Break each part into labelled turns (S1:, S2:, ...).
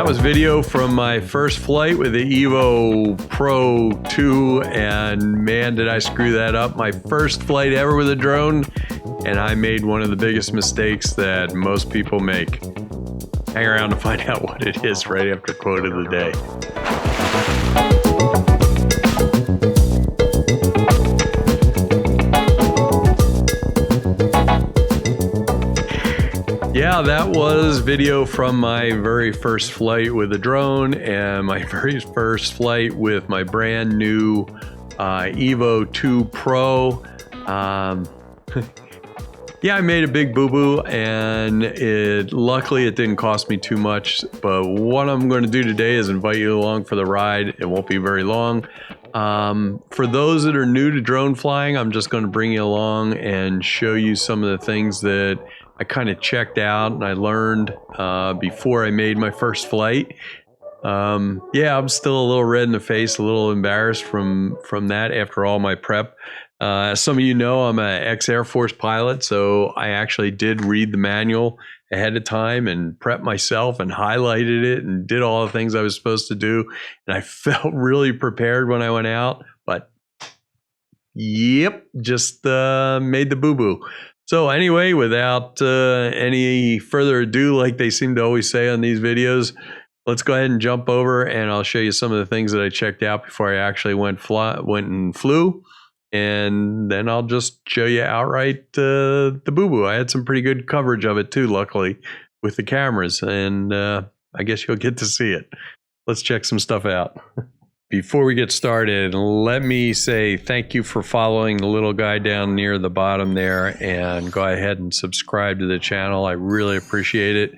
S1: was video from my first flight with the Evo Pro 2, and man, did I screw that up. My first flight ever with a drone, and I made one of the biggest mistakes that most people make. Hang around to find out what it is right after quote of the day. Yeah, that was video from my very first flight with a drone and my very first flight with my brand new Evo 2 Pro. Yeah, I made a big boo-boo, and luckily it didn't cost me too much. But what I'm going to do today is invite you along for the ride. It won't be very long. For those that are new to drone flying, I'm just going to bring you along and show you some of the things that I kind of checked out and I learned before I made my first flight. Yeah, I'm still a little red in the face, a little embarrassed from that after all my prep. As some of you know, I'm an ex-Air Force pilot, so I actually did read the manual ahead of time and prep myself and highlighted it and did all the things I was supposed to do. And I felt really prepared when I went out, but yep, just made the boo-boo. So anyway, without any further ado, like they seem to always say on these videos, let's go ahead and jump over and I'll show you some of the things that I checked out before I actually went and flew. And then I'll just show you outright the boo-boo. I had some pretty good coverage of it too, luckily, with the cameras. And I guess you'll get to see it. Let's check some stuff out. Before we get started, let me say thank you for following the little guy down near the bottom there, and go ahead and subscribe to the channel. I really appreciate it.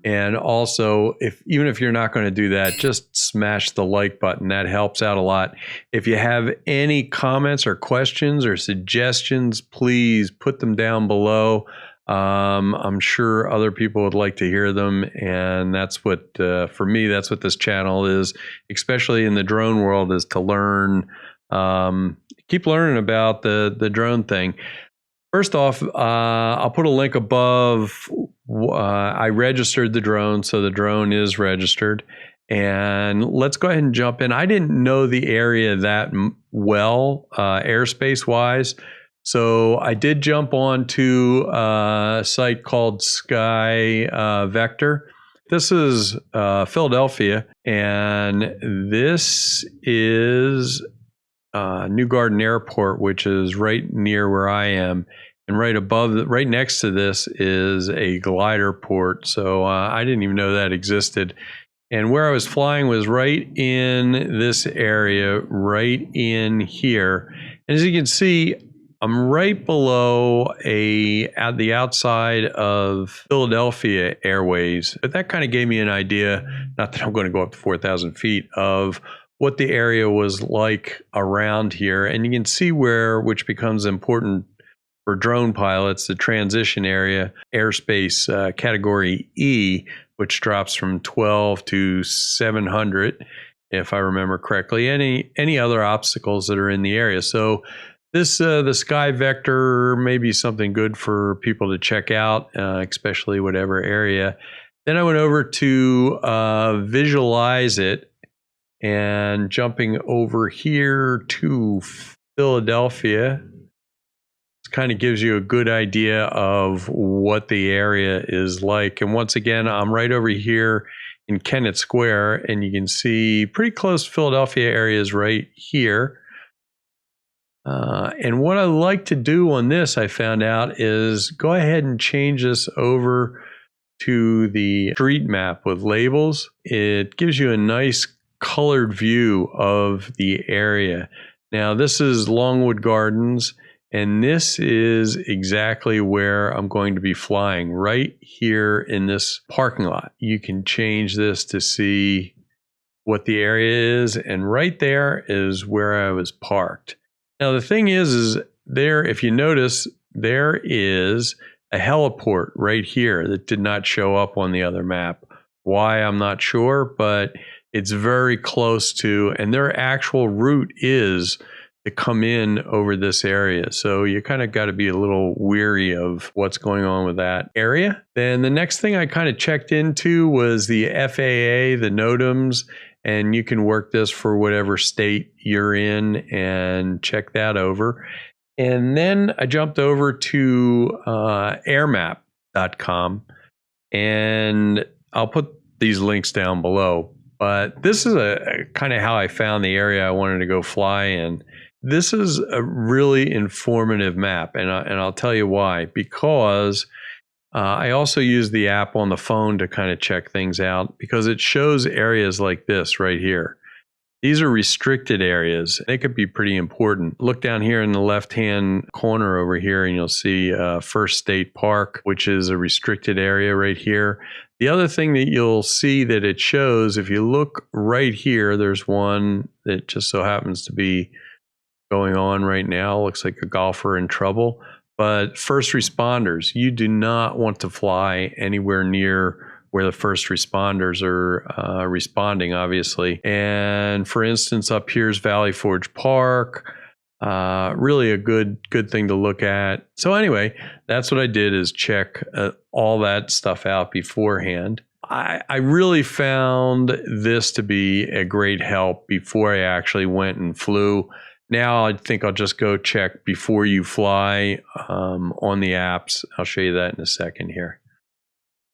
S1: And also, even if you're not going to do that, just smash the like button. That helps out a lot. If you have any comments or questions or suggestions, please put them down below. I'm sure other people would like to hear them, and that's what, for me, that's what this channel is, especially in the drone world, is to learn, keep learning about the drone thing. First off, I'll put a link above. I registered the drone, so the drone is registered. And let's go ahead and jump in. I didn't know the area that well, airspace-wise. So I did jump onto a site called Sky Vector. This is Philadelphia, and this is New Garden Airport, which is right near where I am. And right next to this is a glider port. So I didn't even know that existed. And where I was flying was right in this area, right in here. And as you can see, I'm right below at the outside of Philadelphia Airways. But that kind of gave me an idea, not that I'm going to go up to 4,000 feet, of what the area was like around here. And you can see which becomes important for drone pilots, the transition area, airspace category E, which drops from 12 to 700, if I remember correctly. Any other obstacles that are in the area. So this the Sky Vector may be something good for people to check out, especially whatever area. Then I went over to visualize it, and jumping over here to Philadelphia, it kind of gives you a good idea of what the area is like. And once again, I'm right over here in Kennett Square, and you can see pretty close Philadelphia areas right here. And what I like to do on this, I found out, is go ahead and change this over to the street map with labels. It gives you a nice colored view of the area. Now, this is Longwood Gardens, and this is exactly where I'm going to be flying, right here in this parking lot. You can change this to see what the area is, and right there is where I was parked. Now, the thing is there, if you notice, there is a heliport right here that did not show up on the other map. Why, I'm not sure, but it's very close to, and their actual route is to come in over this area. So you kind of got to be a little weary of what's going on with that area. Then the next thing I kind of checked into was the FAA, the NOTAMs, and you can work this for whatever state you're in and check that over. And then I jumped over to airmap.com, and I'll put these links down below. But this is a kind of how I found the area I wanted to go fly in. This is a really informative map, and I'll tell you why. Because I also use the app on the phone to kind of check things out, because it shows areas like this right here. These are restricted areas. They could be pretty important. Look down here in the left-hand corner over here, and you'll see First State Park, which is a restricted area right here. The other thing that you'll see that it shows, if you look right here, there's one that just so happens to be going on right now. Looks like a golfer in trouble. But first responders, you do not want to fly anywhere near where the first responders are responding, obviously. And for instance, up here's Valley Forge Park. Really a good thing to look at. So anyway, that's what I did, is check all that stuff out beforehand. I really found this to be a great help before I actually went and flew. Now I think I'll just go check before you fly on the apps. I'll show you that in a second here.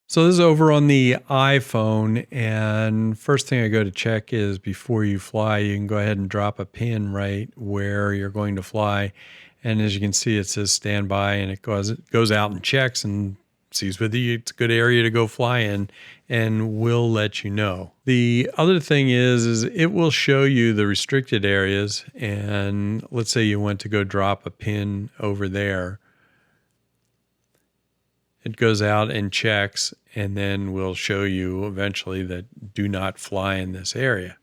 S1: So this is over on the iPhone, and first thing I go to check is before you fly, you can go ahead and drop a pin right where you're going to fly. And as you can see, it says standby, and it goes out and checks and sees whether it's a good area to go fly in, and will let you know. The other thing is it will show you the restricted areas, and let's say you went to go drop a pin over there. It goes out and checks, and then will show you eventually that do not fly in this area.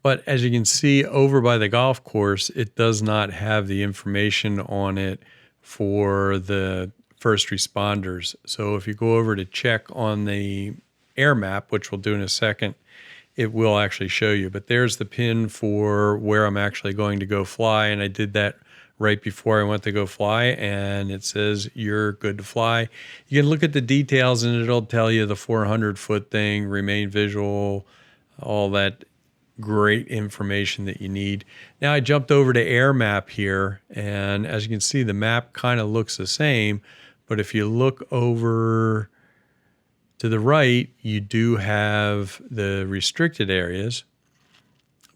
S1: But as you can see over by the golf course, it does not have the information on it for the first responders. So if you go over to check on the air map, which we'll do in a second, it will actually show you. But there's the pin for where I'm actually going to go fly, and I did that right before I went to go fly, and it says you're good to fly. You can look at the details, and it'll tell you the 400-foot thing, remain visual, all that great information that you need. Now I jumped over to Air Map here, and as you can see, the map kind of looks the same, but if you look over to the right, you do have the restricted areas.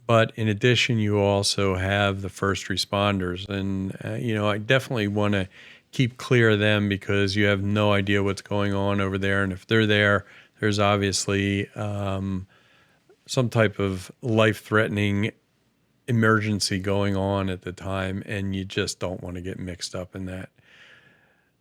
S1: But in addition, you also have the first responders. And, I definitely want to keep clear of them, because you have no idea what's going on over there. And if they're there, there's obviously some type of life-threatening emergency going on at the time, and you just don't want to get mixed up in that.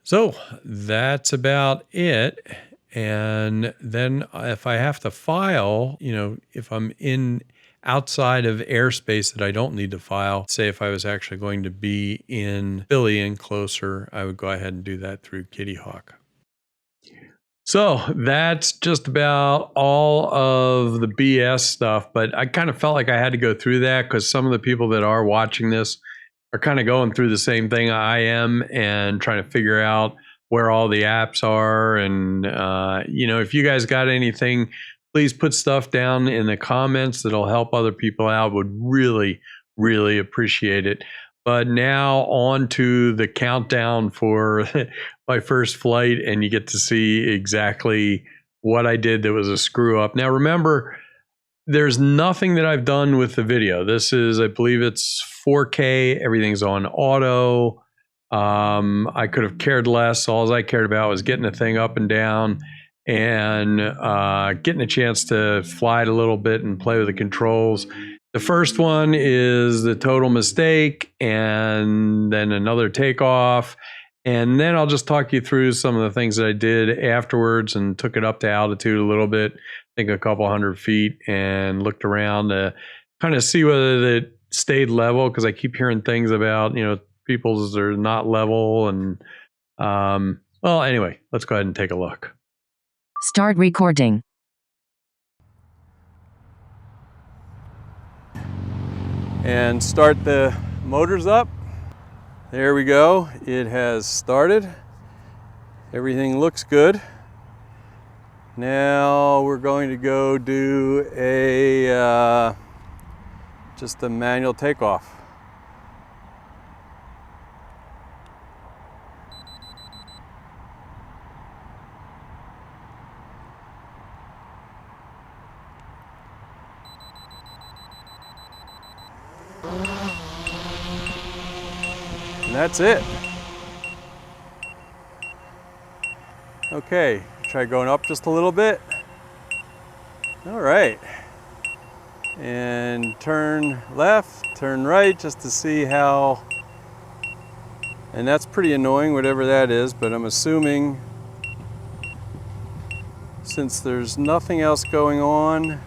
S1: So that's about it. And then if I have to file, if I'm in outside of airspace that I don't need to file, say if I was actually going to be in Philly and closer, I would go ahead and do that through Kitty Hawk. So that's just about all of the BS stuff, but I kind of felt like I had to go through that because some of the people that are watching this are kind of going through the same thing I am and trying to figure out where all the apps are. And, if you guys got anything, please put stuff down in the comments that'll help other people out. Would really, really appreciate it. But now on to the countdown for my first flight, and you get to see exactly what I did that was a screw up. Now remember, there's nothing that I've done with the video. This is, I believe it's 4K, everything's on auto. I could have cared less. All I cared about was getting the thing up and down and getting a chance to fly it a little bit and play with the controls. The first one is the total mistake, and then another takeoff. And then I'll just talk you through some of the things that I did afterwards and took it up to altitude a little bit, I think a couple hundred feet, and looked around to kind of see whether it stayed level, because I keep hearing things about, people's are not level. And well, anyway, let's go ahead and take a look.
S2: Start recording.
S3: and start the motors up. There we go. It has started. Everything looks good. Now we're going to go do just a manual takeoff. And that's it. Okay, try going up just a little bit. All right. And turn left, turn right, just to see how, and that's pretty annoying, whatever that is, but I'm assuming since there's nothing else going on,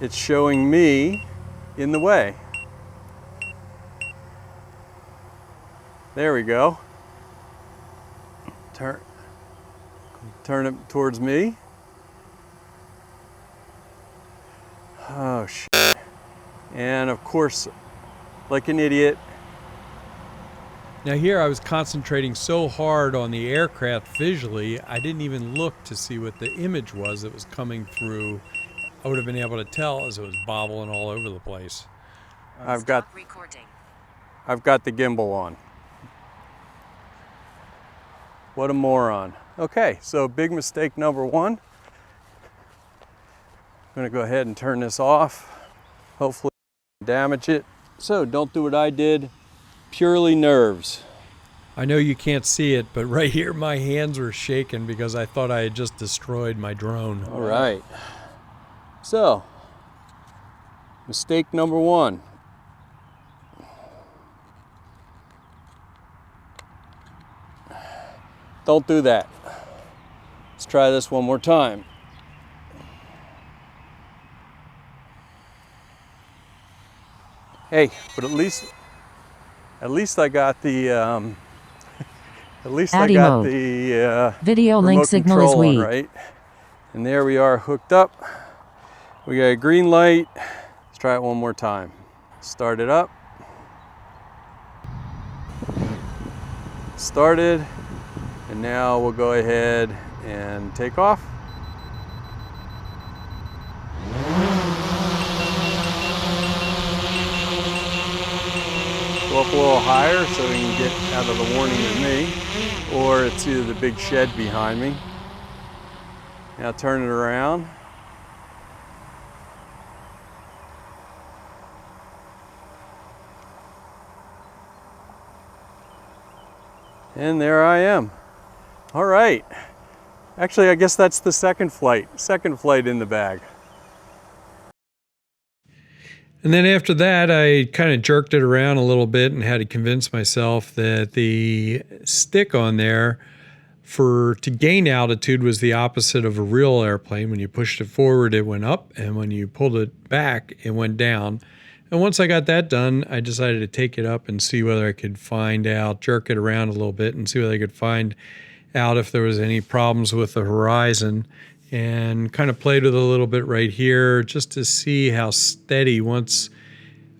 S3: it's showing me in the way. There we go. Turn it towards me. Oh shit. And of course, like an idiot.
S4: Now here I was concentrating so hard on the aircraft visually, I didn't even look to see what the image was that was coming through. I would have been able to tell as it was bobbling all over the place.
S3: I've got the gimbal on. What a moron. Okay, so big mistake number one. I'm gonna go ahead and turn this off. Hopefully damage it. So don't do what I did, purely nerves.
S4: I know you can't see it, but right here my hands were shaking because I thought I had just destroyed my drone.
S3: All right. So, mistake number one. Don't do that. Let's try this one more time. Hey, but at least I got the
S2: video link
S3: remote
S2: signal is
S3: control on,
S2: weak.
S3: right? And there we are hooked up. We got a green light. Let's try it one more time. Start it up. Started. And now we'll go ahead and take off. Go up a little higher so we can get out of the warning with me, or it's either the big shed behind me. Now turn it around. And there I am. All right. Actually, I guess that's the second flight in the bag.
S4: And then after that, I kind of jerked it around a little bit and had to convince myself that the stick on there to gain altitude was the opposite of a real airplane. When you pushed it forward, it went up, and when you pulled it back, it went down. And once I got that done, I decided to take it up and see whether I could jerk it around a little bit and see whether I could find out if there was any problems with the horizon, and kind of played with it a little bit right here just to see how steady, once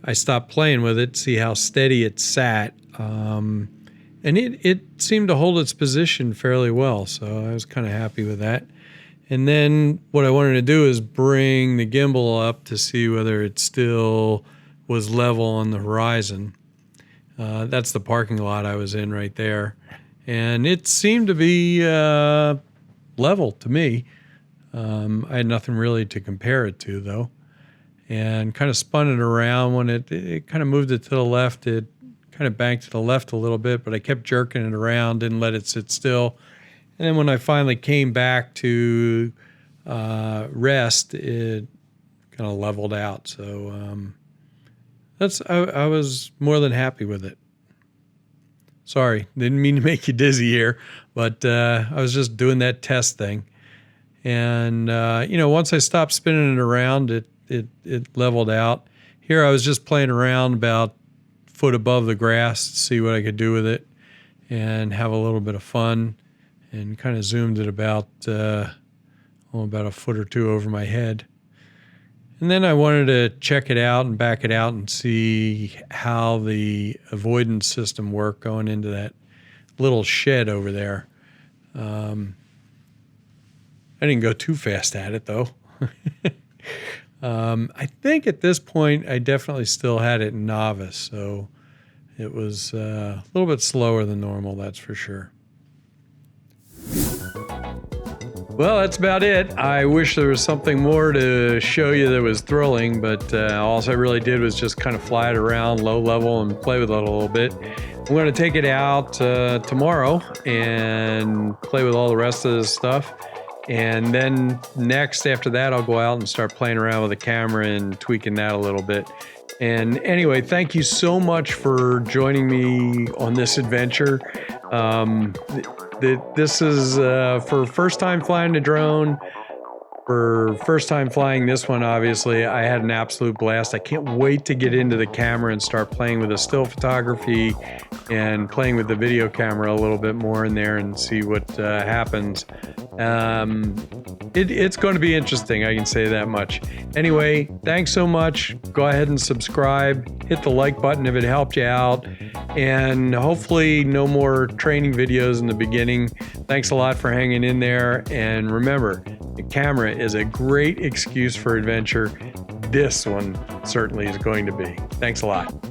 S4: I stopped playing with it, see how steady it sat. And it seemed to hold its position fairly well, so I was kind of happy with that. And then what I wanted to do is bring the gimbal up to see whether it still was level on the horizon. That's the parking lot I was in right there. And it seemed to be level to me. I had nothing really to compare it to, though. And kind of spun it around when it kind of moved it to the left. It kind of banked to the left a little bit, but I kept jerking it around, didn't let it sit still. And then when I finally came back to rest, it kind of leveled out. So I was more than happy with it. Sorry, didn't mean to make you dizzy here, but I was just doing that test thing. And once I stopped spinning it around, it leveled out. Here I was just playing around about a foot above the grass to see what I could do with it and have a little bit of fun, and kind of zoomed it about a foot or two over my head. And then I wanted to check it out and back it out and see how the avoidance system worked going into that little shed over there. I didn't go too fast at it though. I think at this point I definitely still had it in novice, so it was a little bit slower than normal, that's for sure. Well, that's about it. I wish there was something more to show you that was thrilling, but all I really did was just kind of fly it around low level and play with it a little bit. I'm going to take it out tomorrow and play with all the rest of this stuff. And then next, after that, I'll go out and start playing around with the camera and tweaking that a little bit. And anyway, thank you so much for joining me on this adventure. This is for first time flying a drone. For first time flying this one, obviously, I had an absolute blast. I can't wait to get into the camera and start playing with the still photography and playing with the video camera a little bit more in there and see what happens. It's going to be interesting, I can say that much. Anyway, thanks so much. Go ahead and subscribe. Hit the like button if it helped you out. And hopefully no more training videos in the beginning. Thanks a lot for hanging in there. And remember, the camera is a great excuse for adventure. This one certainly is going to be. Thanks a lot.